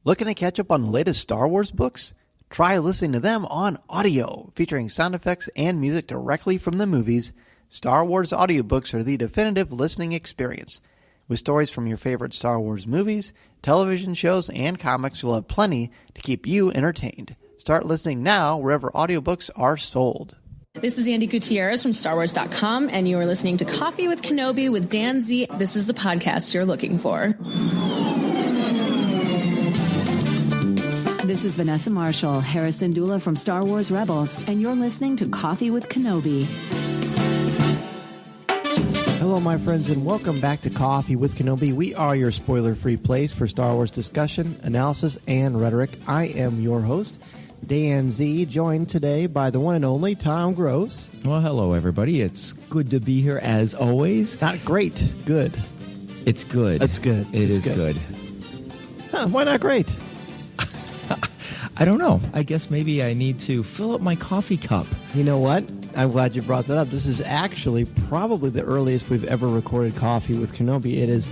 Looking to catch up on the latest Star Wars books? Try listening to them on audio, featuring sound effects and music directly from the movies. Star Wars audiobooks are the definitive listening experience. With stories from your favorite Star Wars movies, television shows, and comics, you'll have plenty to keep you entertained. Start listening now wherever audiobooks are sold. This is Andy Gutierrez from StarWars.com, and you are listening to Coffee with Kenobi with Dan Z. This is the podcast you're looking for. This is Vanessa Marshall, Harrison Dula from Star Wars Rebels, and you're listening to Coffee with Kenobi. Hello, my friends, and welcome back to Coffee with Kenobi. We are your spoiler-free place for Star Wars discussion, analysis, and rhetoric. I am your host, Dan Z, joined today by the one and only Tom Gross. Well, hello, everybody. It's good to be here, as always. Not great, good. It's good. It's good. It is good. Huh, why not great? I don't know. I guess maybe I need to fill up my coffee cup. You know what? I'm glad you brought that up. This is actually probably the earliest we've ever recorded Coffee with Kenobi. It is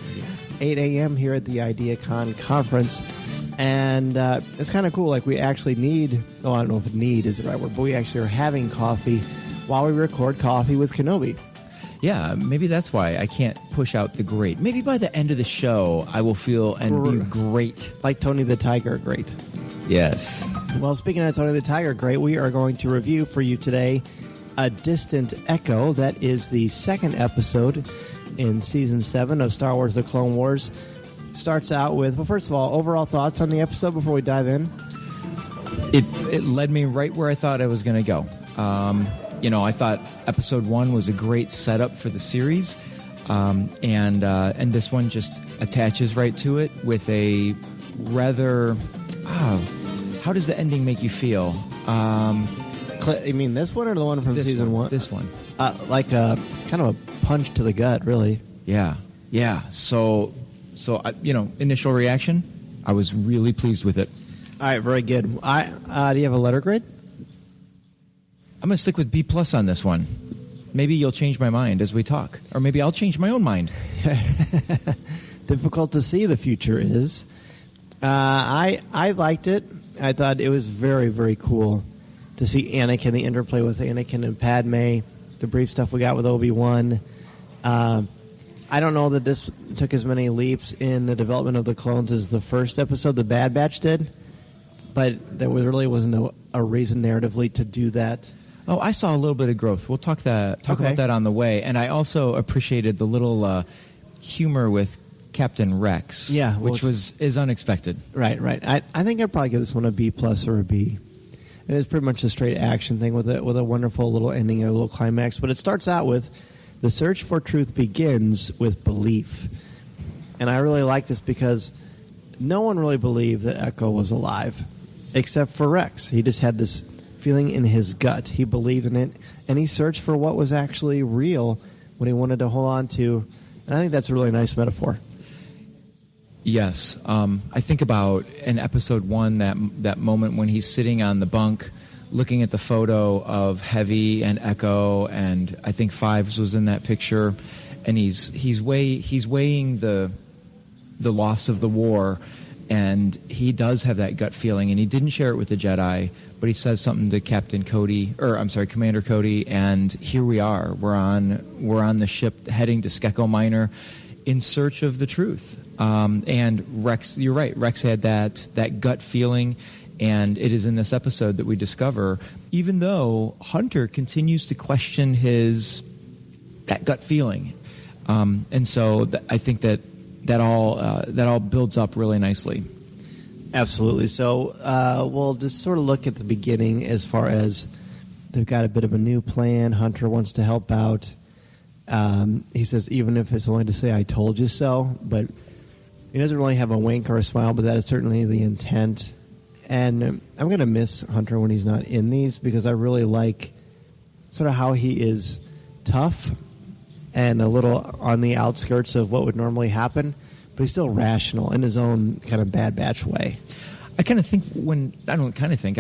8 a.m. here at the IdeaCon conference, and it's kind of cool. Like, we actually need, I don't know if need is the right word, but we actually are having coffee while we record Coffee with Kenobi. Yeah, maybe that's why I can't push out the great. Maybe by the end of the show, I will feel and be great. Like Tony the Tiger great. Yes. Well, speaking of Tony the Tiger great, we are going to review for you today A Distant Echo. That is the second episode in Season 7 of Star Wars The Clone Wars. Starts out with, well, first of all, overall thoughts on the episode before we dive in? It led me right where I thought I was going to go. I thought Episode 1 was a great setup for the series, and this one just attaches right to it with a rather... how does the ending make you feel? You mean this one or the one from Season 1? This one. Like a kind of a punch to the gut, really. Yeah. So initial reaction, I was really pleased with it. All right, very good. Do you have a letter grade? I'm going to stick with B+ on this one. Maybe you'll change my mind as we talk. Or maybe I'll change my own mind. Difficult to see, the future is. I liked it. I thought it was very, very cool to see Anakin, the interplay with Anakin and Padme, the brief stuff we got with Obi-Wan. I don't know that this took as many leaps in the development of the clones as the first episode, The Bad Batch, did. But there really wasn't a reason narratively to do that. Oh, I saw a little bit of growth. We'll talk about that on the way. And I also appreciated the little humor with Captain Rex, which is unexpected. Right. I think I'd probably give this one a B+ or a B. It is pretty much a straight action thing with a wonderful little ending, a little climax. But it starts out with the search for truth begins with belief. And I really like this because no one really believed that Echo was alive, except for Rex. He just had this feeling in his gut. He believed in it, and he searched for what was actually real, what he wanted to hold on to. And I think that's a really nice metaphor. Yes. I think about in Episode 1, that moment when he's sitting on the bunk looking at the photo of Heavy and Echo, and I think Fives was in that picture, and he's weighing the loss of the war, and he does have that gut feeling, and he didn't share it with the Jedi, but he says something to Commander Cody, and here we are. We're on the ship heading to Skeko Minor in search of the truth. And Rex, you're right. Rex had that gut feeling, and it is in this episode that we discover, even though Hunter continues to question that gut feeling, and so I think that all builds up really nicely. Absolutely. So we'll just sort of look at the beginning as far as they've got a bit of a new plan. Hunter wants to help out. He says, even if it's only to say I told you so, but he doesn't really have a wink or a smile, but that is certainly the intent. And I'm going to miss Hunter when he's not in these, because I really like sort of how he is tough and a little on the outskirts of what would normally happen, but he's still rational in his own kind of Bad Batch way. I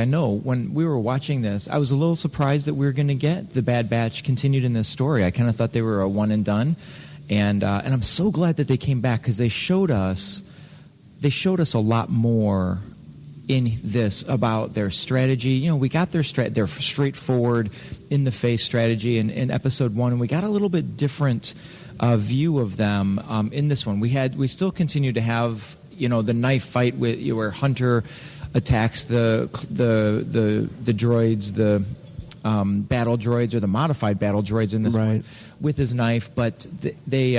know when we were watching this, I was a little surprised that we were going to get the Bad Batch continued in this story. I kind of thought they were a one and done. And I'm so glad that they came back, because they showed us they showed us a lot more in this about their strategy. We got their straightforward, in-the-face strategy in episode 1, and we got a little bit different view of them in this one. We still continue to have the knife fight where Hunter attacks the droids, the battle droids or the modified battle droids in this one with his knife, but they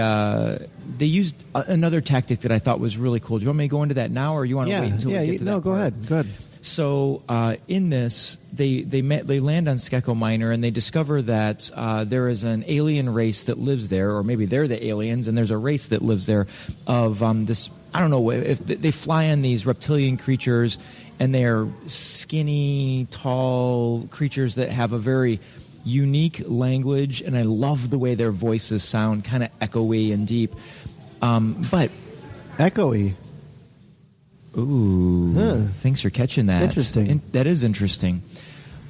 used another tactic that I thought was really cool. Do you want me to go into that now, or you want to wait until we get to that? No, go ahead. Go ahead. So in this, they land on Skeko Minor, and they discover that there is an alien race that lives there, or maybe they're the aliens, and there's a race that lives there of this. I don't know if they fly on these reptilian creatures, and they're skinny, tall creatures that have a very unique language, and I love the way their voices sound, kind of echoey and deep. But echoey. Ooh, thanks for catching that. Interesting. That is interesting.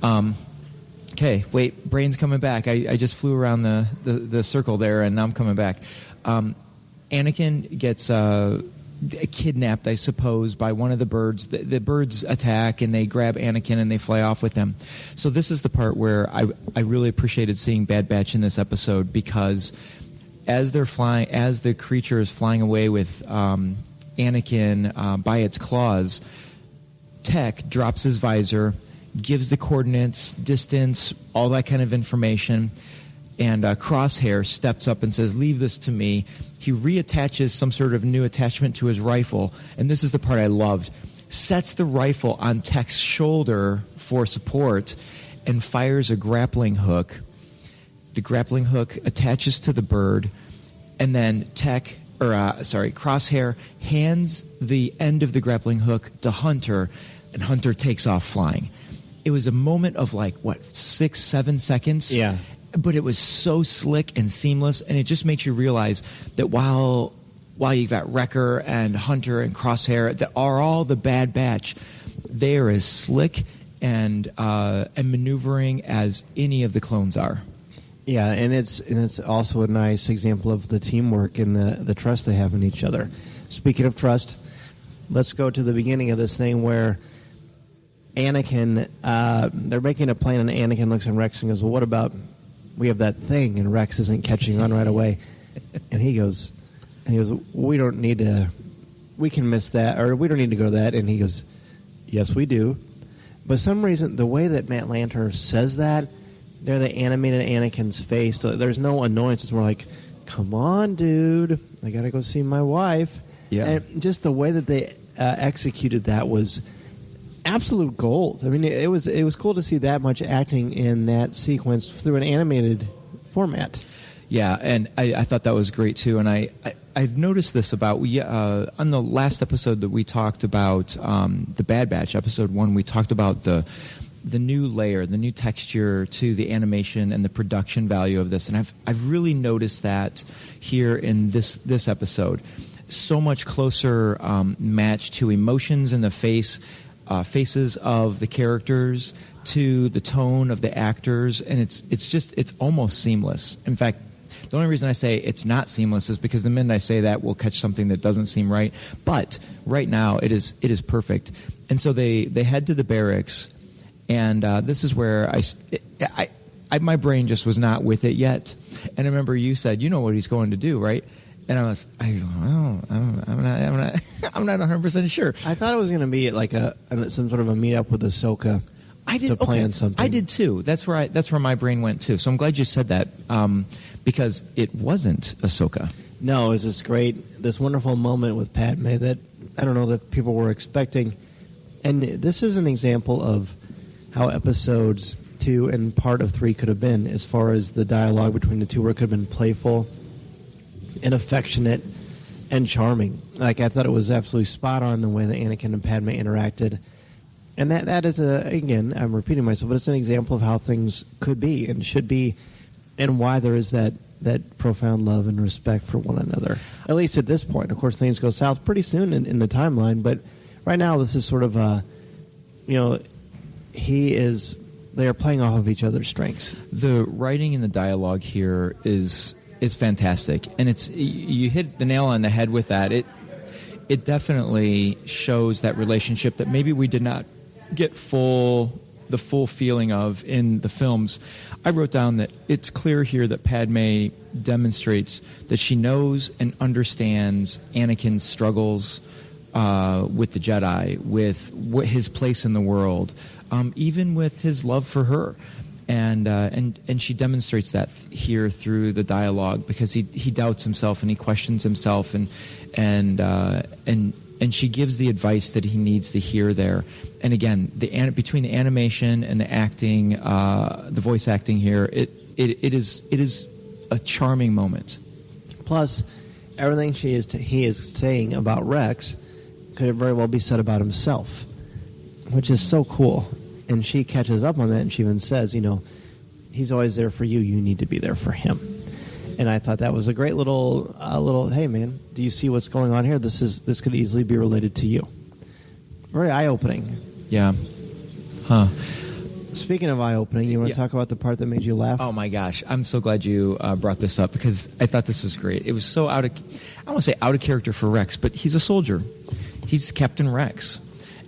Okay, wait, brain's coming back. I just flew around the circle there, and now I'm coming back. Anakin gets kidnapped, I suppose, by one of the birds. The birds attack, and they grab Anakin, and they fly off with him. So this is the part where I really appreciated seeing Bad Batch in this episode, because as the creature is flying away with Anakin by its claws, Tech drops his visor, gives the coordinates, distance, all that kind of information, and Crosshair steps up and says, "Leave this to me." He reattaches some sort of new attachment to his rifle, and this is the part I loved. Sets the rifle on Tech's shoulder for support and fires a grappling hook. The grappling hook attaches to the bird, and then Crosshair hands the end of the grappling hook to Hunter, and Hunter takes off flying. It was a moment of 6-7 seconds. Yeah. But it was so slick and seamless, and it just makes you realize that while you've got Wrecker and Hunter and Crosshair that are all the Bad Batch, they are as slick and maneuvering as any of the clones are. Yeah, and it's also a nice example of the teamwork and the trust they have in each other. Speaking of trust, let's go to the beginning of this thing where Anakin, they're making a plan, and Anakin looks at Rex and goes, "Well, what about we have that thing?" And Rex isn't catching on right away. And he goes, "We don't need to, we can miss that, or we don't need to go to that." And he goes, "Yes, we do." But for some reason, the way that Matt Lanter says that, they animated Anakin's face. So there's no annoyance. It's more like, "Come on, dude. I got to go see my wife." Yeah. And just the way that they executed that was absolute gold. I mean, it was cool to see that much acting in that sequence through an animated format. Yeah, and I thought that was great too. And I've noticed this about on the last episode that we talked about the Bad Batch, episode 1, we talked about the new layer, the new texture to the animation and the production value of this. And I've really noticed that here in this episode. So much closer match to emotions in the faces of the characters, to the tone of the actors, and it's almost seamless. In fact, the only reason I say it's not seamless is because the minute I say that, we'll catch something that doesn't seem right. But right now, it is perfect. And so they head to the barracks, and this is where my brain just was not with it yet. And I remember you said, "You know what he's going to do, right?" And I'm not 100% sure. I thought it was going to be like some sort of a meetup with Ahsoka to plan something. I did too. That's where my brain went too. So I'm glad you said that, because it wasn't Ahsoka. No, it was this wonderful moment with Padme that I don't know that people were expecting. And this is an example of how episodes 2 and part of 3 could have been, as far as the dialogue between the two, where it could have been playful and affectionate and charming. I thought it was absolutely spot on the way that Anakin and Padme interacted. And that is, again, I'm repeating myself, but it's an example of how things could be and should be, and why there is that profound love and respect for one another. At least at this point. Of course, things go south pretty soon in the timeline, but right now this is sort of they are playing off of each other's strengths. The writing and the dialogue here is fantastic, and you hit the nail on the head with that. it definitely shows that relationship that maybe we did not get the full feeling of in the films. I wrote down that it's clear here that Padme demonstrates that she knows and understands Anakin's struggles with the Jedi, with his place in the world, even with his love for her. And she demonstrates that here through the dialogue, because he doubts himself and he questions himself, and she gives the advice that he needs to hear there. And again, between the animation and the acting, the voice acting here, it is a charming moment. Plus, everything he is saying about Rex could very well be said about himself, which is so cool. And she catches up on that, and she even says, he's always there for you. You need to be there for him. And I thought that was a great little, hey, man, do you see what's going on here? This could easily be related to you. Very eye-opening. Yeah. Huh. Speaking of eye-opening, you want to talk about the part that made you laugh? Oh, my gosh. I'm so glad you brought this up, because I thought this was great. It was so I don't want to say out of character for Rex, but he's a soldier. He's Captain Rex.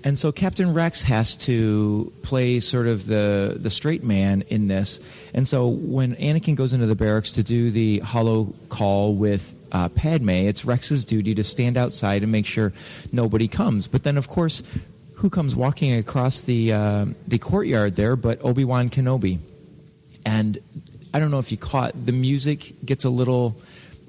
And so Captain Rex has to play sort of the straight man in this. And so when Anakin goes into the barracks to do the holo call with Padme, it's Rex's duty to stand outside and make sure nobody comes. But then, of course, who comes walking across the courtyard there but Obi-Wan Kenobi? And I don't know if you caught, the music gets a little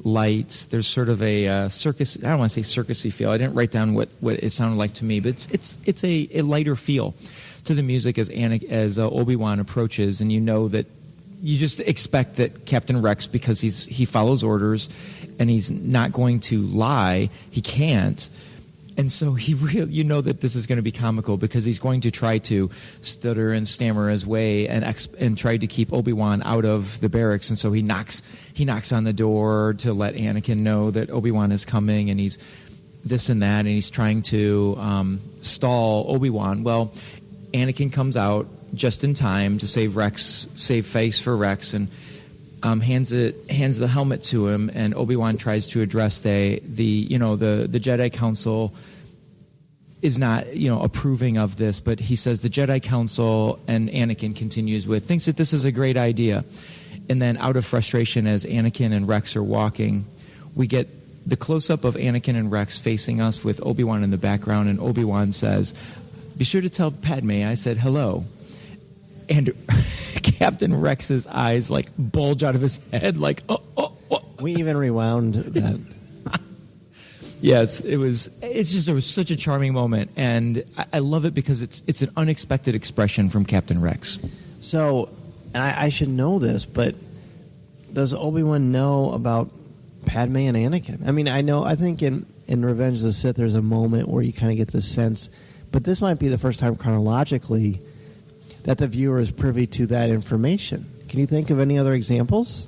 light. There's sort of a circus. I don't want to say circusy feel. I didn't write down what it sounded like to me, but it's a lighter feel to the music as Obi-Wan approaches, and you know that you just expect that Captain Rex, because he follows orders and he's not going to lie. He can't. And so you know that this is going to be comical, because he's going to try to stutter and stammer his way and try to keep Obi-Wan out of the barracks. And so he knocks on the door to let Anakin know that Obi-Wan is coming, and he's this and that, and he's trying to stall Obi-Wan. Well, Anakin comes out just in time to save face for Rex, and hands the helmet to him, and Obi-Wan tries to address the Jedi Council is not approving of this, but he says the Jedi Council, and Anakin continues with, thinks that this is a great idea. And then out of frustration, as Anakin and Rex are walking, we get the close-up of Anakin and Rex facing us with Obi-Wan in the background, and Obi-Wan says, "Be sure to tell Padme I said hello." And Captain Rex's eyes bulge out of his head, oh. We even rewound that. Yes, it was such a charming moment, and I love it because it's an unexpected expression from Captain Rex. So, and I should know this, but does Obi-Wan know about Padme and Anakin? I mean, I think in Revenge of the Sith there's a moment where you kind of get this sense, but this might be the first time chronologically that the viewer is privy to that information. Can you think of any other examples?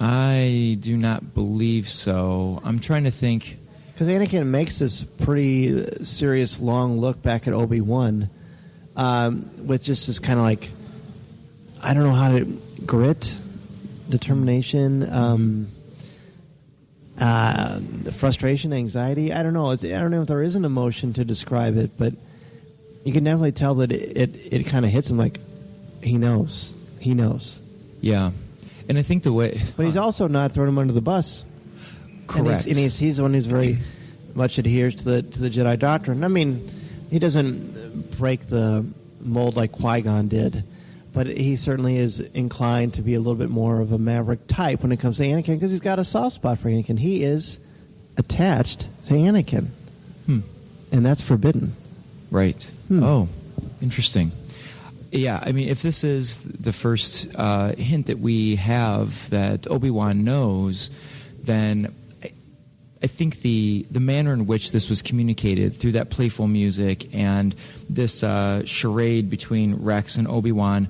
I do not believe so. I'm trying to think. Because Anakin makes this pretty serious long look back at Obi-Wan with just this kind of I don't know how to, grit, determination, frustration, anxiety. I don't know. I don't know if there is an emotion to describe it, but you can definitely tell that it kind of hits him he knows. He knows. Yeah. And I think the way... But he's also not throwing him under the bus. Correct. And he's the one who's very much adheres to the Jedi doctrine. I mean, he doesn't break the mold like Qui-Gon did, but he certainly is inclined to be a little bit more of a maverick type when it comes to Anakin, because he's got a soft spot for Anakin. He is attached to Anakin. And that's forbidden. Right. Oh, interesting. Yeah, I mean, if this is the first hint that we have that Obi-Wan knows, then I think the manner in which this was communicated through that playful music and this charade between Rex and Obi-Wan,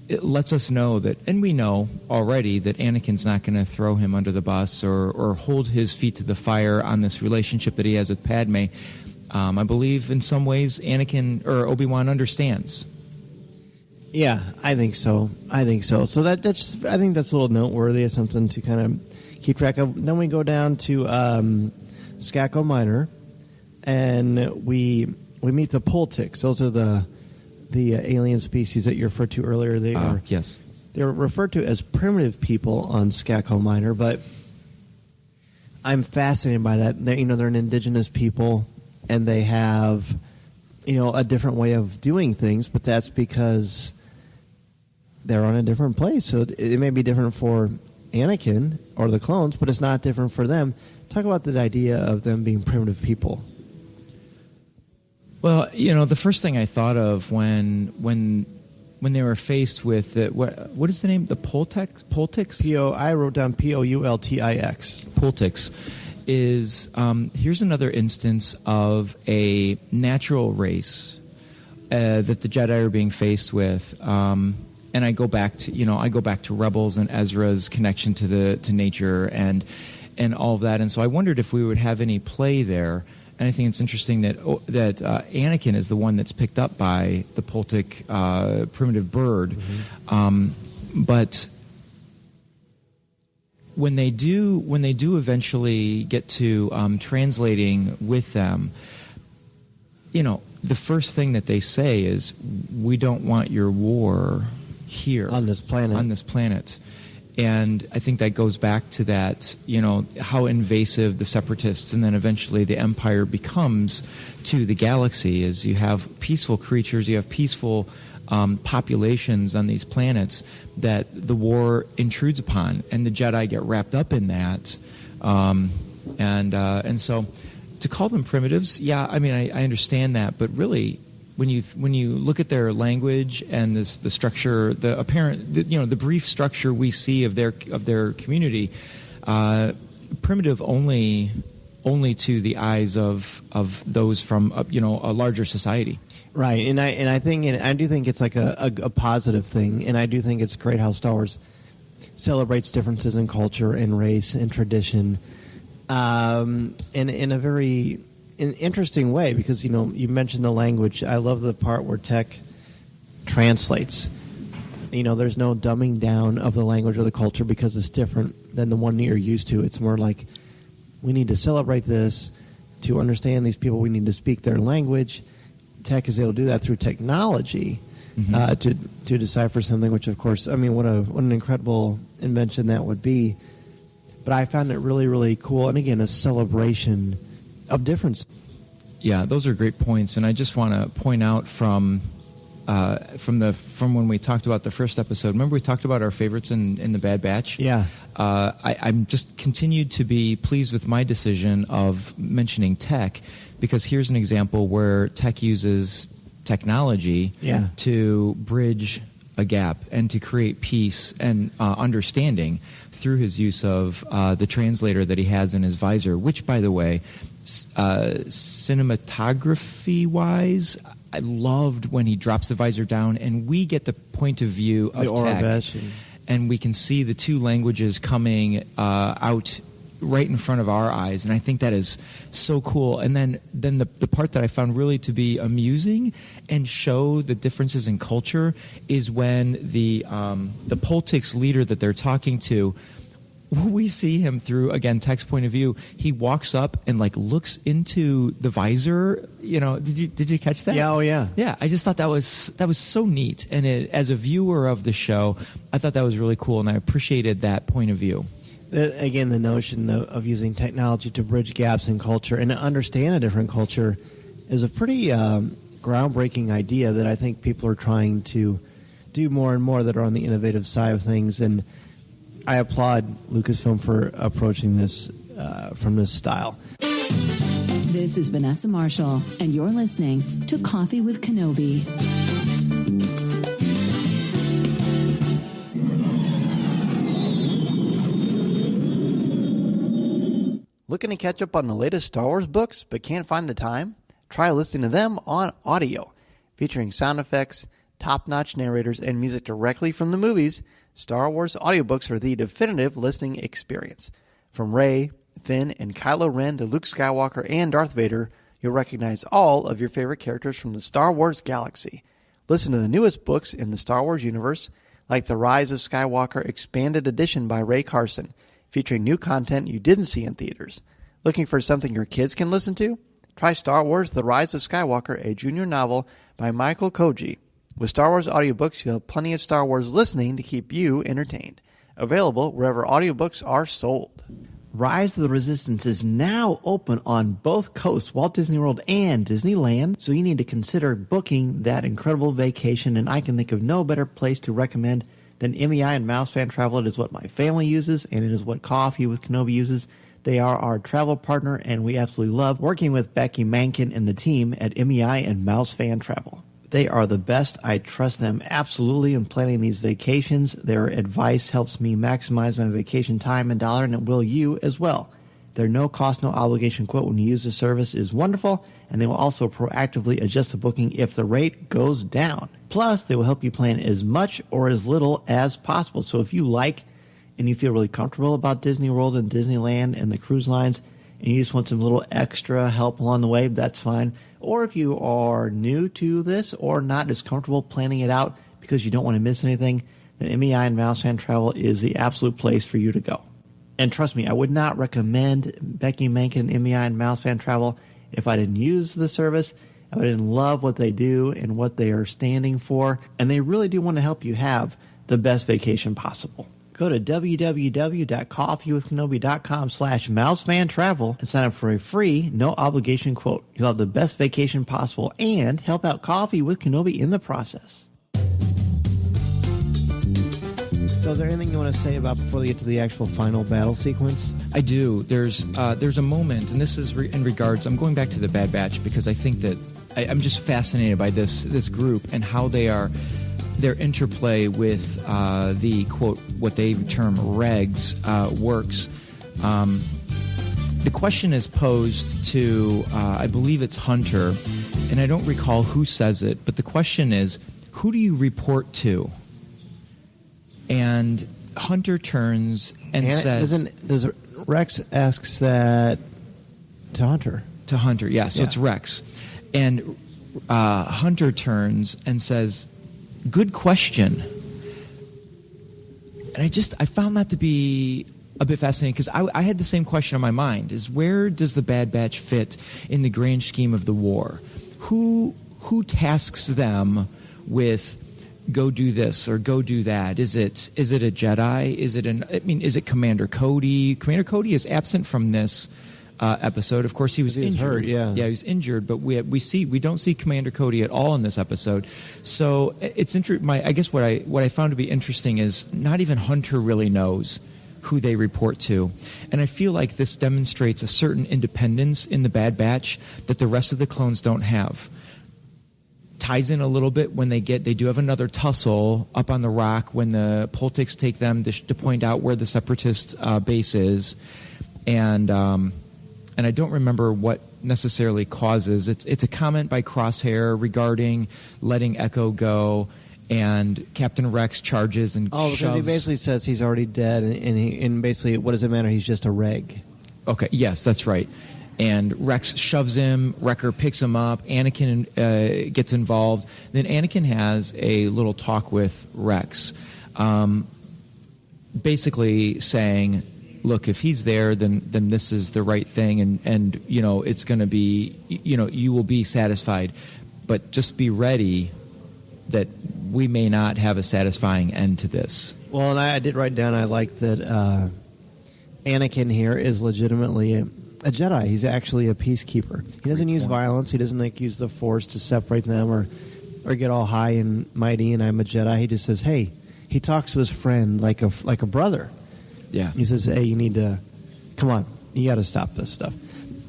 it lets us know that, and we know already, that Anakin's not going to throw him under the bus or hold his feet to the fire on this relationship that he has with Padme. I believe in some ways Obi-Wan understands. Yeah, I think so. So I think that's a little noteworthy. It's something to kind of keep track of. Then we go down to Skako Minor, and we meet the Poltics. Those are the alien species that you referred to earlier. They are yes. They're referred to as primitive people on Skako Minor, but I'm fascinated by that. They're an indigenous people, and they have a different way of doing things, but that's because they're on a different place. So it may be different for Anakin or the clones, but it's not different for them. Talk about the idea of them being primitive people. Well, the first thing I thought of when they were faced with what is the name? The Poltics? I wrote down Poultix. Poltics is here's another instance of a natural race that the Jedi are being faced with. And I go back to Rebels and Ezra's connection to nature and all of that. And so I wondered if we would have any play there. And I think it's interesting that Anakin is the one that's picked up by the Poltic primitive bird. Mm-hmm. But when they do eventually get to translating with them, the first thing that they say is, "We don't want your war here on this planet." And I think that goes back to that, how invasive the Separatists and then eventually the Empire becomes to the galaxy. Is you have peaceful creatures, you have peaceful populations on these planets that the war intrudes upon, and the Jedi get wrapped up in that. And so to call them primitives, I understand that, but really, when you look at their language and the structure, the apparent, the brief structure we see of their community, primitive only to the eyes of those from a larger society. Right, and I do think it's like a positive thing, and I do think it's great how Star Wars celebrates differences in culture and race and tradition, in a very interesting way, because you mentioned the language. I love the part where Tech translates. There's no dumbing down of the language or the culture because it's different than the one that you're used to. It's more like, we need to celebrate this. To understand these people, we need to speak their language. Tech is able to do that through technology, mm-hmm. to decipher something, which, of course, what an incredible invention that would be. But I found it really, really cool, and again, a celebration of difference. Yeah, those are great points, and I just want to point out from when we talked about the first episode. Remember, we talked about our favorites in the Bad Batch. Yeah, I'm just continued to be pleased with my decision of mentioning Tech, because here's an example where Tech uses technology to bridge a gap and to create peace and understanding through his use of the translator that he has in his visor, which, by the way, cinematography-wise, I loved when he drops the visor down and we get the point of view of Tech, and we can see the two languages coming out right in front of our eyes, and I think that is so cool. And then the part that I found really to be amusing and show the differences in culture is when the Poltics leader that they're talking to, we see him through, again, Tech's point of view. He walks up and looks into the visor. Did you catch that? Yeah, oh yeah. Yeah, I just thought that was so neat. And as a viewer of the show, I thought that was really cool, and I appreciated that point of view. Again, the notion of using technology to bridge gaps in culture and to understand a different culture is a pretty groundbreaking idea that I think people are trying to do more and more that are on the innovative side of things. And I applaud Lucasfilm for approaching this from this style. This is Vanessa Marshall, and you're listening to Coffee with Kenobi. Looking to catch up on the latest Star Wars books but can't find the time? Try listening to them on audio. Featuring sound effects, top-notch narrators, and music directly from the movies, Star Wars audiobooks are the definitive listening experience. From Rey, Finn, and Kylo Ren to Luke Skywalker and Darth Vader, you'll recognize all of your favorite characters from the Star Wars galaxy. Listen to the newest books in the Star Wars universe, like The Rise of Skywalker Expanded Edition by Ray Carson, featuring new content you didn't see in theaters. Looking for something your kids can listen to? Try Star Wars The Rise of Skywalker, a junior novel by Michael Koji. With Star Wars audiobooks, you'll have plenty of Star Wars listening to keep you entertained. Available wherever audiobooks are sold. Rise of the Resistance is now open on both coasts, Walt Disney World and Disneyland, so you need to consider booking that incredible vacation, and I can think of no better place to recommend than MEI and Mouse Fan Travel. It is what my family uses, and it is what Coffee with Kenobi uses. They are our travel partner, and we absolutely love working with Becky Mankin and the team at MEI and Mouse Fan Travel. They are the best. I trust them absolutely in planning these vacations. Their advice helps me maximize my vacation time and dollar, and it will you as well. Their no-cost, no-obligation quote when you use the service is wonderful, and they will also proactively adjust the booking if the rate goes down. Plus, they will help you plan as much or as little as possible. So if you like and you feel really comfortable about Disney World and Disneyland and the cruise lines, and you just want some little extra help along the way, that's fine. Or if you are new to this or not as comfortable planning it out because you don't want to miss anything, then MEI and Mouse Fan Travel is the absolute place for you to go. And trust me, I would not recommend Becky Mankin and MEI and Mouse Fan Travel if I didn't use the service. I didn't love what they do and what they are standing for, and they really do want to help you have the best vacation possible. Go to www.coffeewithkenobi.com/mousefantravel and sign up for a free, no-obligation quote. You'll have the best vacation possible and help out Coffee with Kenobi in the process. So is there anything you want to say about before we get to the actual final battle sequence? I do. There's a moment, and this is in regards, I'm going back to the Bad Batch because I think that I'm just fascinated by this group and how their interplay with the, quote, what they term regs works. The question is posed to, I believe it's Hunter, and I don't recall who says it, but the question is, who do you report to? And Hunter turns and says... Does Rex asks that to Hunter? To Hunter, yeah, so Yeah. it's Rex. And Hunter turns and says... Good question. And I found that to be a bit fascinating because I had the same question on my mind, is where does the Bad Batch fit in the grand scheme of the war? Who tasks them with go do this or go do that? Is it a Jedi? Is it Commander Cody? Commander Cody is absent from this episode. Of course, he was injured. Hurt, yeah, he was injured. But we don't see Commander Cody at all in this episode. So it's I guess what I found to be interesting is not even Hunter really knows who they report to, and I feel like this demonstrates a certain independence in the Bad Batch that the rest of the clones don't have. Ties in a little bit when they do have another tussle up on the rock when the Poltics take them to point out where the Separatist base is, and I don't remember what necessarily causes. It's a comment by Crosshair regarding letting Echo go, and Captain Rex charges and because shoves. he basically says he's already dead, and basically, what does it matter? He's just a reg. Okay, yes, that's right. And Rex shoves him. Wrecker picks him up. Anakin gets involved. Then Anakin has a little talk with Rex, basically saying, look, if he's there, then this is the right thing, and it's going to be, you will be satisfied, but just be ready that we may not have a satisfying end to this. Well, and I did write down, I like that Anakin here is legitimately a Jedi. He's actually a peacekeeper. He doesn't use violence. He doesn't use the Force to separate them or get all high and mighty and I'm a Jedi. He just says, hey, he talks to his friend like a brother. Yeah. He says, hey, you need to, come on, you got to stop this stuff.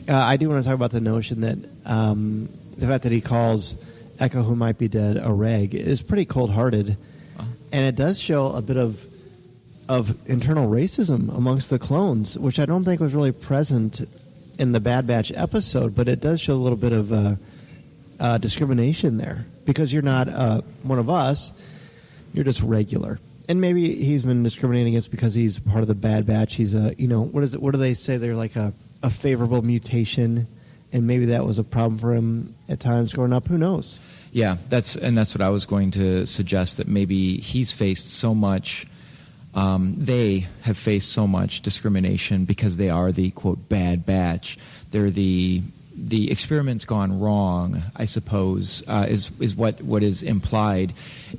I do want to talk about the notion that the fact that he calls Echo, who might be dead, a reg, is pretty cold-hearted. Uh-huh. And it does show a bit of internal racism amongst the clones, which I don't think was really present in the Bad Batch episode, but it does show a little bit of discrimination there. Because you're not one of us, you're just regular. And maybe he's been discriminating against because he's part of the Bad Batch. He's what do they say? They're like a favorable mutation, and maybe that was a problem for him at times growing up. Who knows? Yeah, that's what I was going to suggest, that maybe he's faced so much they have faced so much discrimination because they are the, quote, bad batch. They're the experiment's gone wrong, I suppose, is what is implied.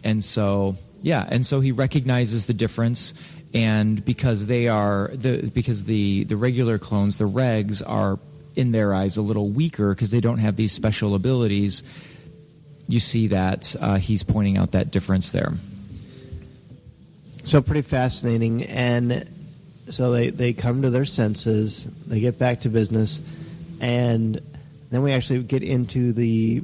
And so, and so he recognizes the difference. And because they are because the regular clones, the regs, are in their eyes a little weaker because they don't have these special abilities, you see that he's pointing out that difference there. So pretty fascinating. And so they come to their senses, they get back to business, and then we actually get into the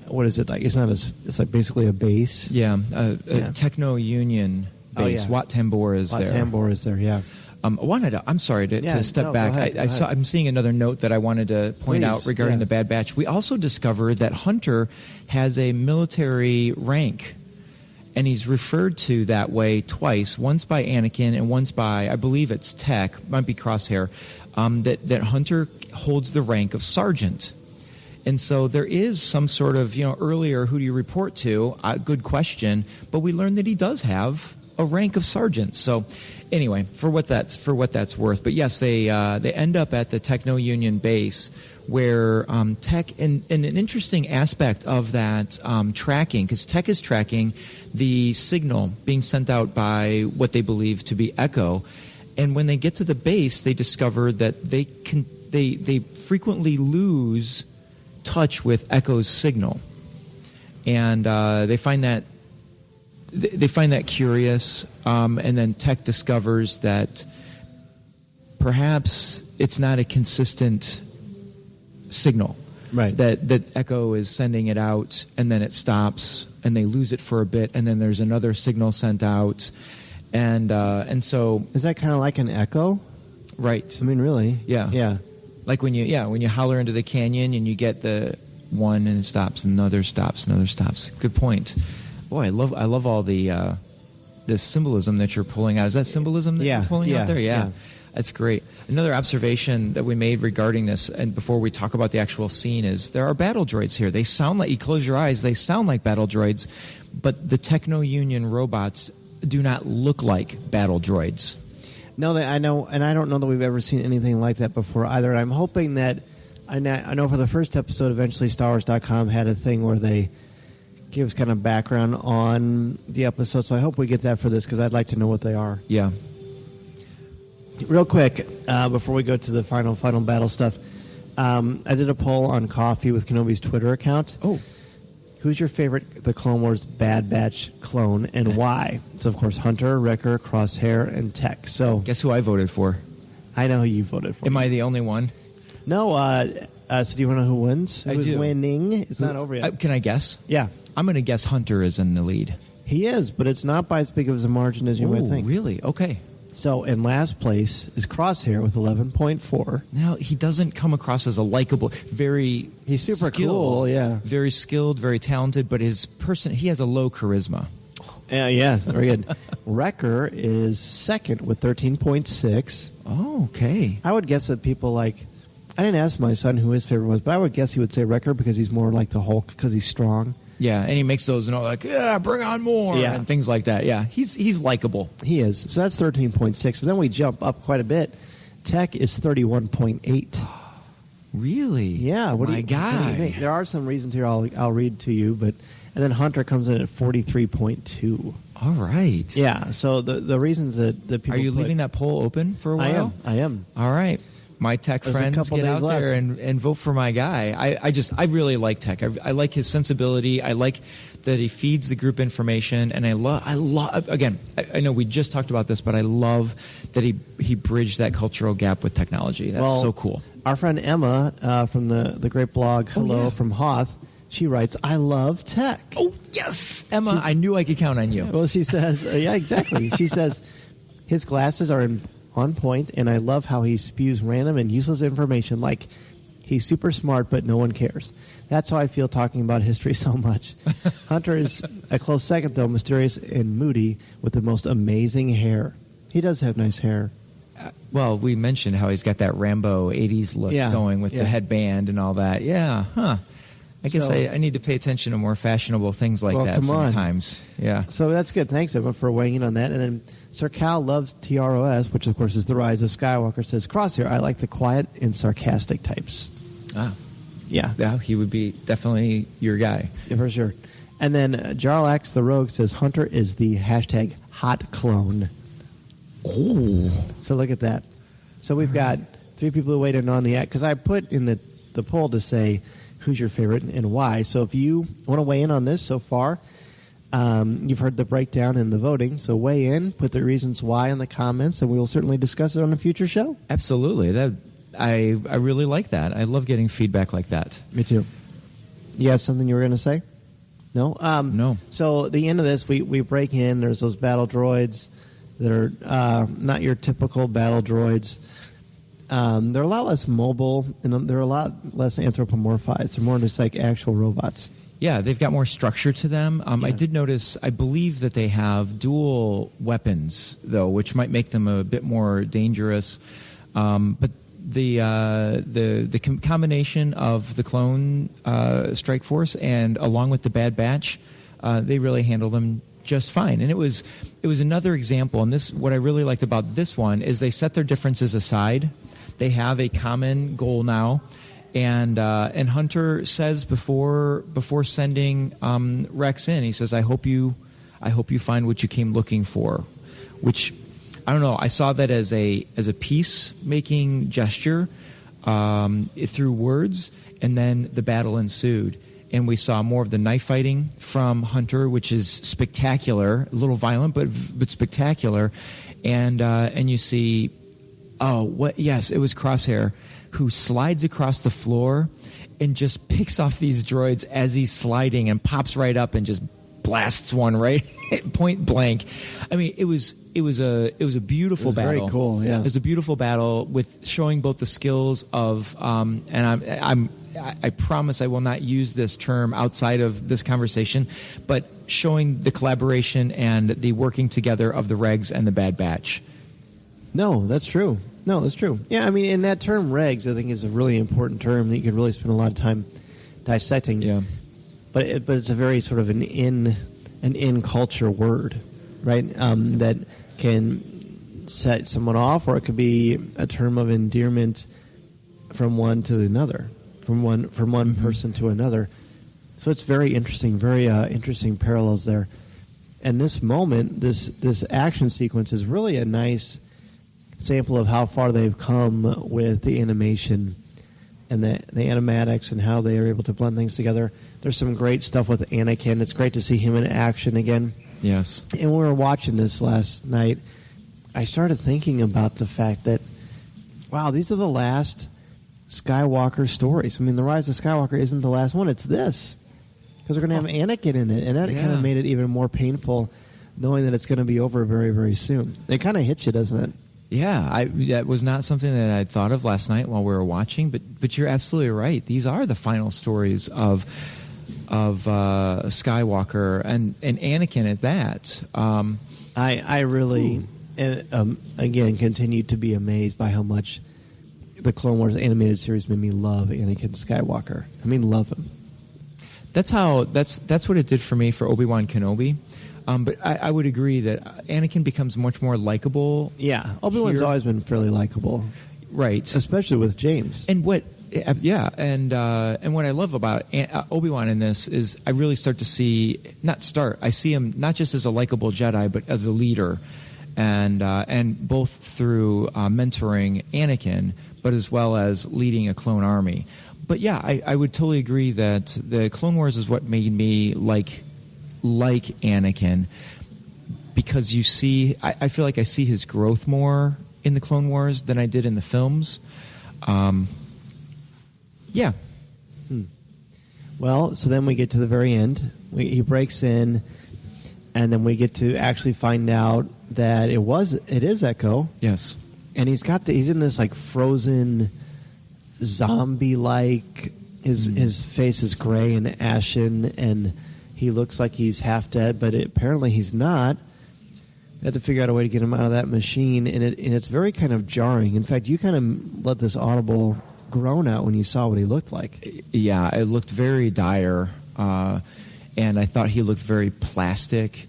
what is it like? It's like basically a base. A Techno Union base. Wat Tambor is there. Wat Tambor is there. Yeah. I'm sorry to step back. Go ahead. I'm seeing another note that I wanted to point out regarding the Bad Batch. We also discovered that Hunter has a military rank, and he's referred to that way twice, once by Anakin and once by, I believe it's Tech, might be Crosshair, that Hunter holds the rank of sergeant. And so there is some sort of, earlier, who do you report to? Good question. But we learned that he does have a rank of sergeant. So anyway, for what that's worth. But yes, they end up at the Techno Union base where Tech, and an interesting aspect of that tracking, because Tech is tracking the signal being sent out by what they believe to be Echo. And when they get to the base, they discover that they frequently lose touch with Echo's signal, and they find that curious. And then Tech discovers that perhaps it's not a consistent signal. Right. That Echo is sending it out, and then it stops, and they lose it for a bit, and then there's another signal sent out. And so is that kind of like an echo? Right. I mean, really? Yeah. Like when you holler into the canyon and you get the one and it stops, and another stops, another stops. Good point. Boy, I love all the symbolism that you're pulling out. Is that symbolism that you're pulling out there? Yeah. That's great. Another observation that we made regarding this, and before we talk about the actual scene, is there are battle droids here. They sound like, you close your eyes, they sound like battle droids, but the Techno Union robots do not look like battle droids. No, I know, and I don't know that we've ever seen anything like that before either. And I'm hoping that, I know for the first episode, eventually StarWars.com had a thing where they give us kind of background on the episode, so I hope we get that for this, because I'd like to know what they are. Yeah. Real quick, before we go to the final battle stuff, I did a poll on Coffee with Kenobi's Twitter account. Oh. Who's your favorite The Clone Wars Bad Batch clone, and why? So, of course, Hunter, Wrecker, Crosshair, and Tech. So, guess who I voted for? I know who you voted for. Am I the only one? No. So do you want to know who wins? I Who's do. winning? It's not over yet. Can I guess? Yeah. I'm going to guess Hunter is in the lead. He is, but it's not by as big of a margin as you might think. Really? Okay. So, in last place is Crosshair with 11.4. Now, he doesn't come across as a likable, He's super skilled, cool, yeah. Very skilled, very talented, but he has a low charisma. Yeah, very good. Wrecker is second with 13.6. Oh, okay. I would guess that people like... I didn't ask my son who his favorite was, but I would guess he would say Wrecker because he's more like the Hulk, because he's strong. Yeah, and he makes those, like, bring on more, and things like that. Yeah, he's likable. He is. So that's 13.6. But then we jump up quite a bit. Tech is 31.8. Really? Yeah. What do you think? There are some reasons here I'll read to you, and then Hunter comes in at 43.2. All right. Yeah. So the reasons that people are you leaving that poll open for a while? I am. All right. My Tech friends, get out there and vote for my guy. I really like Tech. I like his sensibility. I like that he feeds the group information, and I love. Again, I know we just talked about this, but I love that he bridged that cultural gap with technology. That's so cool. Our friend Emma from the great blog Hello from Hoth, she writes, "I love Tech." Oh yes, Emma, I knew I could count on you. Well, she says, yeah, exactly. She says his glasses are on point, and I love how he spews random and useless information, like he's super smart but no one cares. That's how I feel talking about history so much. Hunter is a close second, though, mysterious and moody with the most amazing hair. He does have nice hair. Well, we mentioned how he's got that Rambo 80s look going with the headband and all that. Yeah, huh. I guess I need to pay attention to more fashionable things like that sometimes. Yeah. So that's good. Thanks, Emma, for weighing in on that. And then Sir Cal loves TROS, which, of course, is The Rise of Skywalker, says, Crosshair, I like the quiet and sarcastic types. Ah. Yeah. Yeah, he would be definitely your guy. Yeah, for sure. And then Jarlax the Rogue says, Hunter is the hashtag hot clone. Oh. So look at that. So we've got 3 people who weighed in on the act. Because I put in the poll to say, who's your favorite and why. So if you want to weigh in on this so far, you've heard the breakdown and the voting. So weigh in, put the reasons why in the comments, and we will certainly discuss it on a future show. Absolutely. I really like that. I love getting feedback like that. Me too. You have something you were going to say? No? No. So the end of this, we break in. There's those battle droids that are not your typical battle droids. They're a lot less mobile, and they're a lot less anthropomorphized. They're more just like actual robots. Yeah, they've got more structure to them. I did notice, I believe that they have dual weapons, though, which might make them a bit more dangerous. But the combination of the clone strike force and along with the Bad Batch, they really handle them just fine. And it was another example. And this, what I really liked about this one is they set their differences aside. They have a common goal now. And Hunter says before sending Rex in, he says, "I hope you find what you came looking for," which I don't know. I saw that as a peacemaking gesture through words, and then the battle ensued, and we saw more of the knife fighting from Hunter, which is spectacular, a little violent, but spectacular, and you see, it was Crosshair, who slides across the floor and just picks off these droids as he's sliding and pops right up and just blasts one right point blank. I mean, it was a beautiful battle. Very cool. Yeah, it was a beautiful battle with showing both the skills of and I promise I will not use this term outside of this conversation, but showing the collaboration and the working together of the Regs and the Bad Batch. No, that's true. Yeah, I mean, and that term regs, I think, is a really important term that you could really spend a lot of time dissecting. Yeah. But it's a very sort of an in culture word, right? That can set someone off, or it could be a term of endearment from one to another, from one person to another. So it's very interesting, very interesting parallels there. And this moment, this action sequence is really a nice sample of how far they've come with the animation and the animatics and how they are able to blend things together. There's some great stuff with Anakin. It's great to see him in action again. Yes. And when we were watching this last night, I started thinking about the fact that, wow, these are the last Skywalker stories. I mean, The Rise of Skywalker isn't the last one. It's this. Because we're going to have Anakin in it. And that kind of made it even more painful knowing that it's going to be over very, very soon. It kind of hits you, doesn't it? Yeah, that was not something that I thought of last night while we were watching, but you're absolutely right. These are the final stories of Skywalker and Anakin at that. I really, again, continue to be amazed by how much the Clone Wars animated series made me love Anakin Skywalker. I mean, love him. That's what it did for me for Obi-Wan Kenobi. But I would agree that Anakin becomes much more likable. Yeah, Obi-Wan's always been fairly likable, right? Especially with James. And what I love about Obi-Wan in this is I really start to see I see him not just as a likable Jedi, but as a leader, and both through mentoring Anakin, but as well as leading a clone army. But yeah, I would totally agree that the Clone Wars is what made me like Anakin, because you see, I feel like I see his growth more in the Clone Wars than I did in the films. Yeah. Well, so then we get to the very end. He breaks in, and then we get to actually find out that it is Echo. Yes. And he's in this like frozen zombie-like. His face is gray and ashen, and he looks like he's half dead, but apparently he's not. They had to figure out a way to get him out of that machine, and it's very kind of jarring. In fact, you kind of let this audible grown out when you saw what he looked like. Yeah, it looked very dire, and I thought he looked very plastic,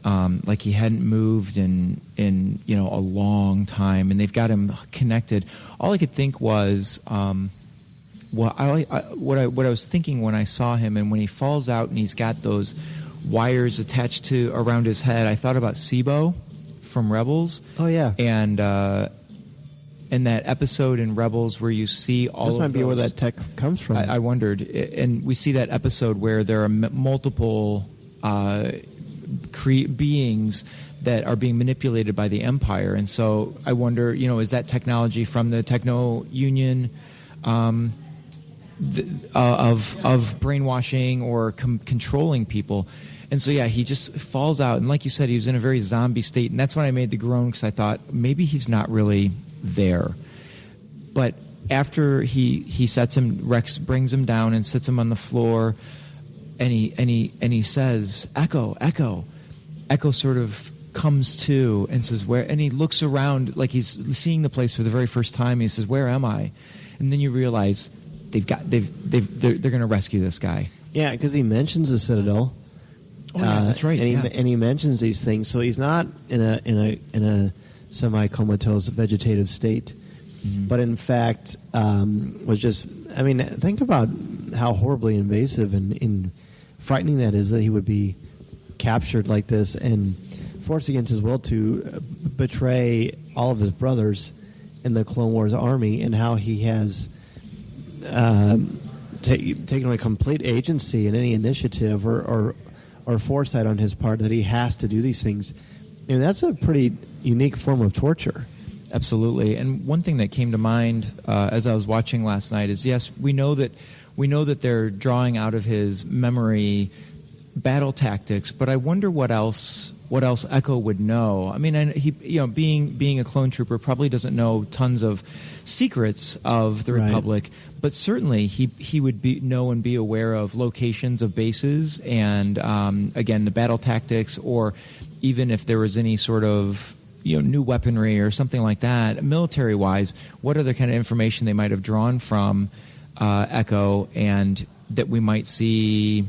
like he hadn't moved in a long time. And they've got him connected. All I could think was, what I was thinking when I saw him, and when he falls out and he's got those wires attached to around his head, I thought about Sibo from Rebels. Oh yeah, and that episode in Rebels where you see all this of might be those, where that tech comes from. I wondered, and we see that episode where there are multiple beings that are being manipulated by the Empire, and so I wonder, is that technology from the Techno Union? Of brainwashing or controlling people. And so, yeah, he just falls out. And like you said, he was in a very zombie state. And that's when I made the groan, because I thought maybe he's not really there. But after he sets him, Rex brings him down and sits him on the floor, and he says, "Echo, Echo." Echo sort of comes to and says, "Where?" And he looks around like he's seeing the place for the very first time. He says, "Where am I?" And then you realize they're going to rescue this guy. Yeah, because he mentions the Citadel. Oh, yeah, that's right. And he mentions these things, so he's not in a semi-comatose vegetative state, but in fact was just. I mean, think about how horribly invasive and frightening that is, that he would be captured like this and forced against his will to betray all of his brothers in the Clone Wars army, and how he has taken away complete agency in any initiative or foresight on his part that he has to do these things. And that's a pretty unique form of torture. Absolutely. And one thing that came to mind as I was watching last night is, yes, we know that they're drawing out of his memory battle tactics, but I wonder what else Echo would know. I mean, he, being a clone trooper, probably doesn't know tons of secrets of the Republic, but certainly he would know and be aware of locations of bases, and again, the battle tactics, or even if there was any sort of new weaponry or something like that, military wise, what other kind of information they might have drawn from Echo, and that we might see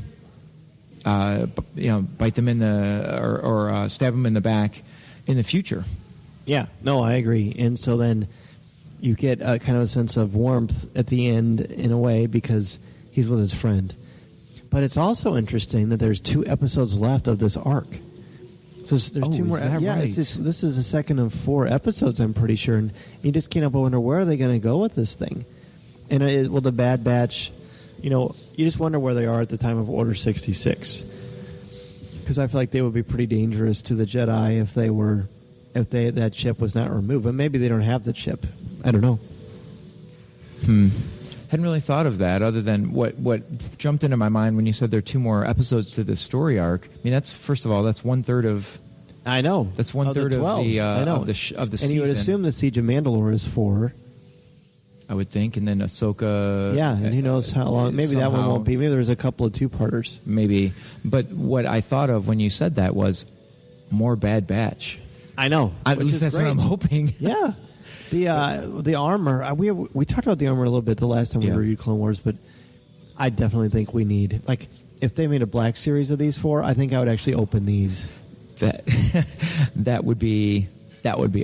bite them in the or stab them in the back in the future. Yeah, no, I agree. And so then you get kind of a sense of warmth at the end, in a way, because he's with his friend. But it's also interesting that there's 2 episodes left of this arc. So there's 2 more. Yeah, right? This is the second of 4 episodes, I'm pretty sure. And you just can't help but wonder, where are they going to go with this thing? And will the Bad Batch, you just wonder where they are at the time of Order 66. Because I feel like they would be pretty dangerous to the Jedi if that chip was not removed. But maybe they don't have the chip. I don't know. Hadn't really thought of that, other than what jumped into my mind when you said there are 2 more episodes to this story arc. I mean, that's, first of all, that's 1/3 of. I know. That's 1/3 of the season. And you would assume the Siege of Mandalore is 4. I would think, and then Ahsoka. Yeah, and who knows how long? Maybe that one won't be. Maybe there's a couple of 2-parters. Maybe, but what I thought of when you said that was more Bad Batch. I know. At least that's great. what I'm hoping. Yeah. The armor, we talked about the armor a little bit the last time we reviewed Clone Wars, but I definitely think we need, like, if they made a black series of these 4, I think I would actually open these. That would be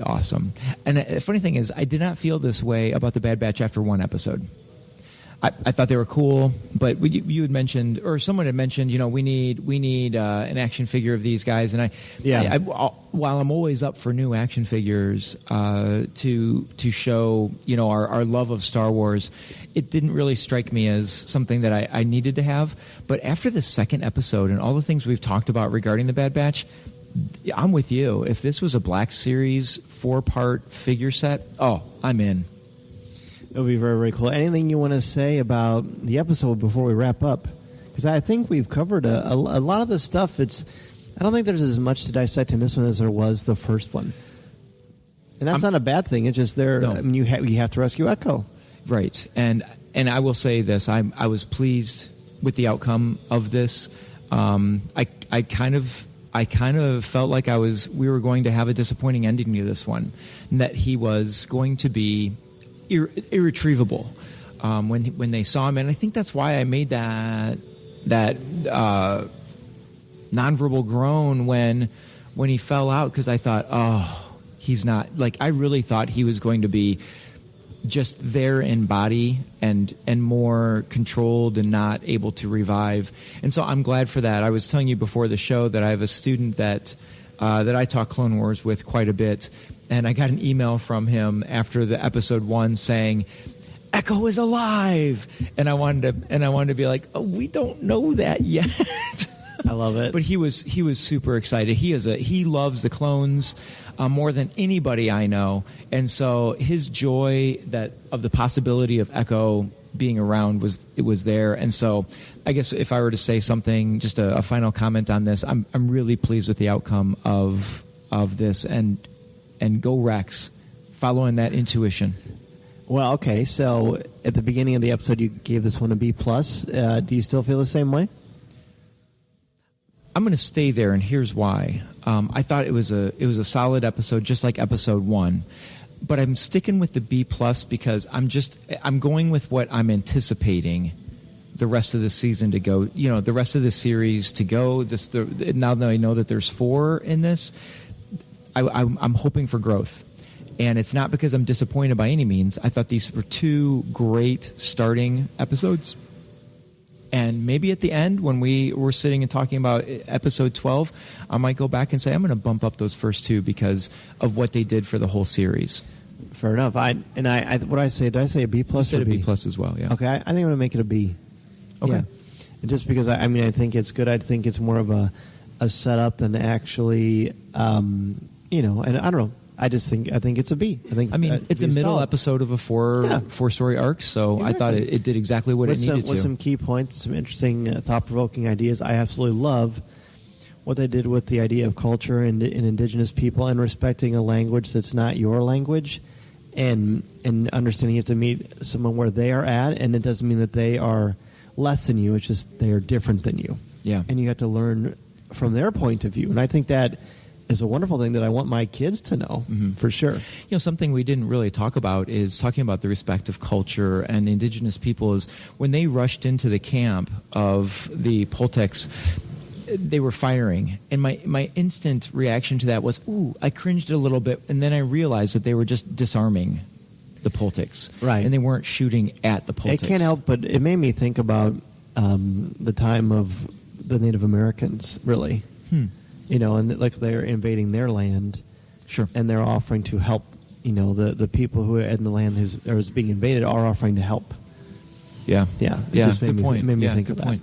awesome. And the funny thing is, I did not feel this way about the Bad Batch after 1 episode. I thought they were cool, but you had mentioned, or someone had mentioned, we need an action figure of these guys, and I while I'm always up for new action figures to show our love of Star Wars, it didn't really strike me as something that I needed to have. But after the 2nd episode and all the things we've talked about regarding the Bad Batch, I'm with you. If this was a Black Series 4-part figure set, I'm in. It would be very, very cool. Anything you want to say about the episode before we wrap up? Because I think we've covered a lot of the stuff. I don't think there's as much to dissect in this one as there was the first one. And that's not a bad thing. It's just there. No. I mean, you have to rescue Echo. Right. And I will say this. I was pleased with the outcome of this. I kind of felt like we were going to have a disappointing ending to this one, and that he was going to be irretrievable. when they saw him, and I think that's why I made that nonverbal groan when he fell out, because I thought, oh, he's not, like, I really thought he was going to be just there in body and more controlled and not able to revive. And so I'm glad for that. I was telling you before the show that I have a student that I talk Clone Wars with quite a bit, and I got an email from him after the episode 1 saying, Echo is alive, and I wanted to be like, oh, we don't know that yet. I love it. But he was super excited. He loves the clones more than anybody I know, and so his joy of the possibility of Echo being around was there. And so I guess if I were to say something, just a final comment on this, I'm really pleased with the outcome of this, and go Rex, following that intuition. Well, okay, so at the beginning of the episode you gave this one a B+. Do you still feel the same way? I'm going to stay there, and here's why. I thought it was a solid episode, just like episode 1, but I'm sticking with the B+ because I'm going with what I'm anticipating the rest of the season to go. You know, the rest of the series to go. Now that I know that there's 4 in this, I'm hoping for growth. And it's not because I'm disappointed by any means. I thought these were 2 great starting episodes. And maybe at the end, when we were sitting and talking about episode 12, I might go back and say, I'm going to bump up those first 2 because of what they did for the whole series. Fair enough. What did I say? Did I say a B+? You said or a B+ as well, yeah. Okay, I think I'm going to make it a B. Okay. Yeah. And just because, I think it's good. I think it's more of a setup than actually, and I don't know. I think it's a B. It's a middle episode of a 4-story arc, so exactly. I thought it did exactly what it needed to. With some key points, some interesting, thought-provoking ideas. I absolutely love what they did with the idea of culture and indigenous people and respecting a language that's not your language, and understanding you have to meet someone where they are at, and it doesn't mean that they are less than you. It's just they are different than you. Yeah. And you have to learn from their point of view, and I think that is a wonderful thing that I want my kids to know, for sure. Something we didn't really talk about is talking about the respect of culture and indigenous people is when they rushed into the camp of the Poltecs, they were firing. And my instant reaction to that was, ooh, I cringed a little bit, and then I realized that they were just disarming the Poltecs. Right. And they weren't shooting at the Poltecs. It can't help, but it made me think about the time of the Native Americans, really. And like they're invading their land, sure, and they're offering to help. The people who are in the land who's being invaded are offering to help. Yeah. It just good point. Made me think of that.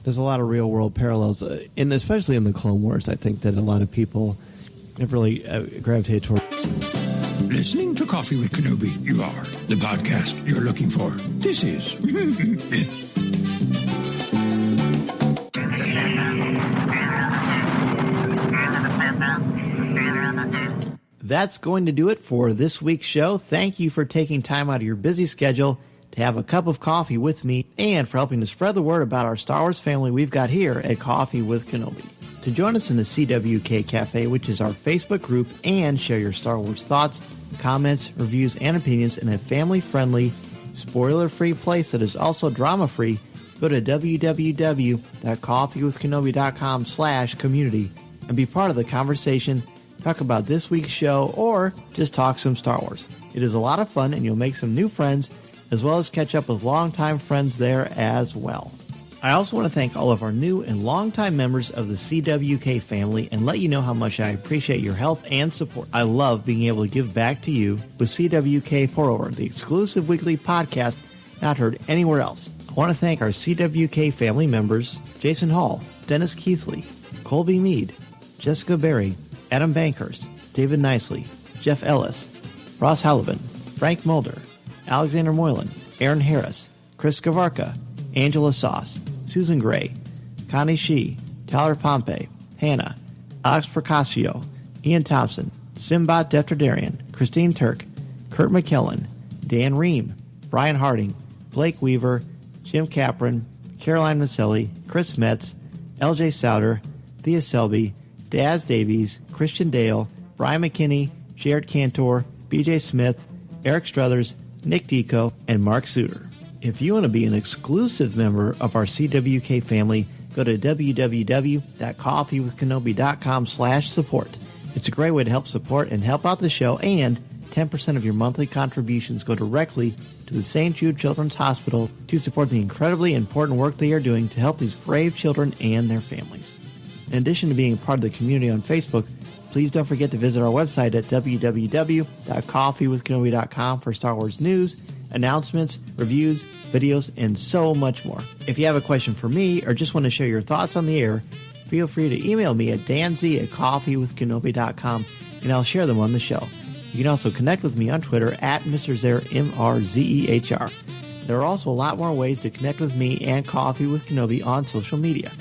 There's a lot of real world parallels, and especially in the Clone Wars. I think that a lot of people have really gravitated toward. Listening to Coffee with Kenobi, you are the podcast you're looking for. This is. That's going to do it for this week's show. Thank you for taking time out of your busy schedule to have a cup of coffee with me and for helping to spread the word about our Star Wars family we've got here at Coffee with Kenobi. To join us in the CWK Cafe, which is our Facebook group, and share your Star Wars thoughts, comments, reviews, and opinions in a family-friendly, spoiler-free place that is also drama-free, go to www.coffeewithkenobi.com/community and be part of the conversation. Talk about this week's show, or just talk some Star Wars. It is a lot of fun, and you'll make some new friends, as well as catch up with longtime friends there as well. I also want to thank all of our new and longtime members of the CWK family and let you know how much I appreciate your help and support. I love being able to give back to you with CWK Pour-Over, the exclusive weekly podcast not heard anywhere else. I want to thank our CWK family members, Jason Hall, Dennis Keithley, Colby Mead, Jessica Berry, Adam Bankhurst, David Nicely, Jeff Ellis, Ross Hallivan, Frank Mulder, Alexander Moylan, Aaron Harris, Chris Gavarka, Angela Sauce, Susan Gray, Connie Shee, Tyler Pompey, Hannah, Alex Procasio, Ian Thompson, Simbat Defterdarian, Christine Turk, Kurt McKellen, Dan Ream, Brian Harding, Blake Weaver, Jim Capron, Caroline Maselli, Chris Metz, LJ Souter, Thea Selby, Daz Davies, Christian Dale, Brian McKinney, Jared Cantor, BJ Smith, Eric Struthers, Nick Deco, and Mark Suter. If you want to be an exclusive member of our CWK family, go to www.coffeewithkenobi.com/support. It's a great way to help support and help out the show, and 10% of your monthly contributions go directly to the St. Jude Children's Hospital to support the incredibly important work they are doing to help these brave children and their families. In addition to being a part of the community on Facebook, please don't forget to visit our website at www.coffeewithkenobi.com for Star Wars news, announcements, reviews, videos, and so much more. If you have a question for me or just want to share your thoughts on the air, feel free to email me at danz@coffeewithkenobi.com and I'll share them on the show. You can also connect with me on Twitter at Mr. Zer, MRZEHR. There are also a lot more ways to connect with me and Coffee with Kenobi on social media.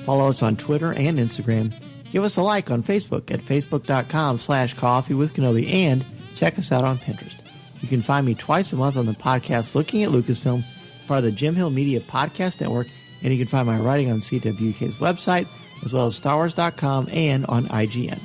Follow us on Twitter and Instagram. Give us a like on Facebook at facebook.com/coffeewithkenobi and check us out on Pinterest. You can find me twice a month on the podcast Looking at Lucasfilm, part of the Jim Hill Media Podcast Network, and you can find my writing on CWK's website, as well as StarWars.com and on IGN.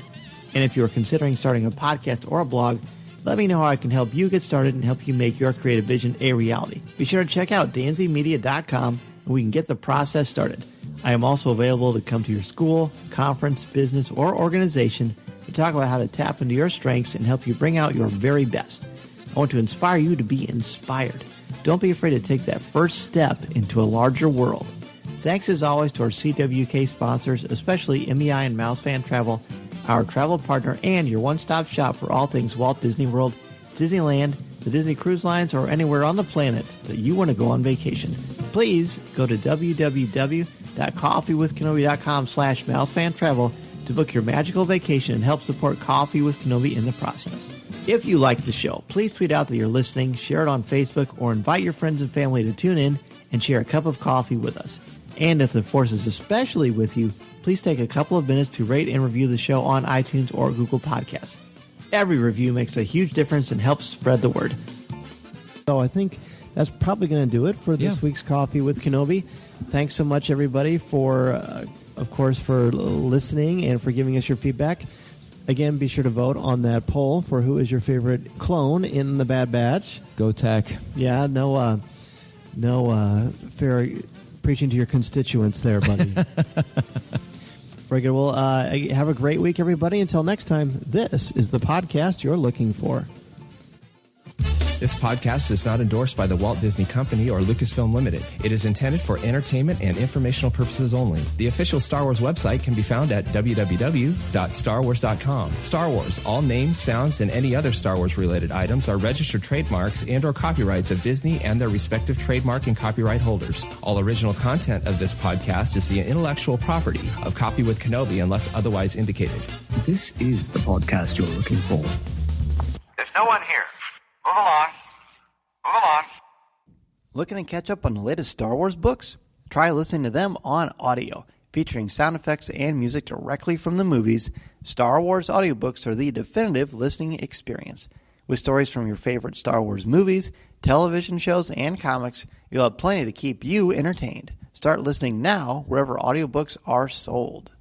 And if you're considering starting a podcast or a blog, let me know how I can help you get started and help you make your creative vision a reality. Be sure to check out danzymedia.com and we can get the process started. I am also available to come to your school, conference, business, or organization to talk about how to tap into your strengths and help you bring out your very best. I want to inspire you to be inspired. Don't be afraid to take that first step into a larger world. Thanks as always to our CWK sponsors, especially MEI and Mouse Fan Travel, our travel partner and your one-stop shop for all things Walt Disney World, Disneyland, the Disney Cruise Lines, or anywhere on the planet that you want to go on vacation. Please go to www.coffeewithkenobi.com/mousefantravel to book your magical vacation and help support Coffee with Kenobi in the process. If you like the show, please tweet out that you're listening, share it on Facebook, or invite your friends and family to tune in and share a cup of coffee with us. And if the Force is especially with you, please take a couple of minutes to rate and review the show on iTunes or Google Podcasts. Every review makes a huge difference and helps spread the word. So I think that's probably going to do it for this week's Coffee with Kenobi. Thanks so much, everybody, for, of course, for listening and for giving us your feedback. Again, be sure to vote on that poll for who is your favorite clone in the Bad Batch. Go Tech. Yeah, no fair preaching to your constituents there, buddy. Very good. Well, have a great week, everybody. Until next time, this is the podcast you're looking for. This podcast is not endorsed by the Walt Disney Company or Lucasfilm Limited. It is intended for entertainment and informational purposes only. The official Star Wars website can be found at www.starwars.com. Star Wars, all names, sounds, and any other Star Wars-related items are registered trademarks and/or copyrights of Disney and their respective trademark and copyright holders. All original content of this podcast is the intellectual property of Coffee with Kenobi unless otherwise indicated. This is the podcast you're looking for. There's no one here. Move along. Move along. Looking to catch up on the latest Star Wars books? Try listening to them on audio. Featuring sound effects and music directly from the movies, Star Wars audiobooks are the definitive listening experience. With stories from your favorite Star Wars movies, television shows, and comics, you'll have plenty to keep you entertained. Start listening now wherever audiobooks are sold.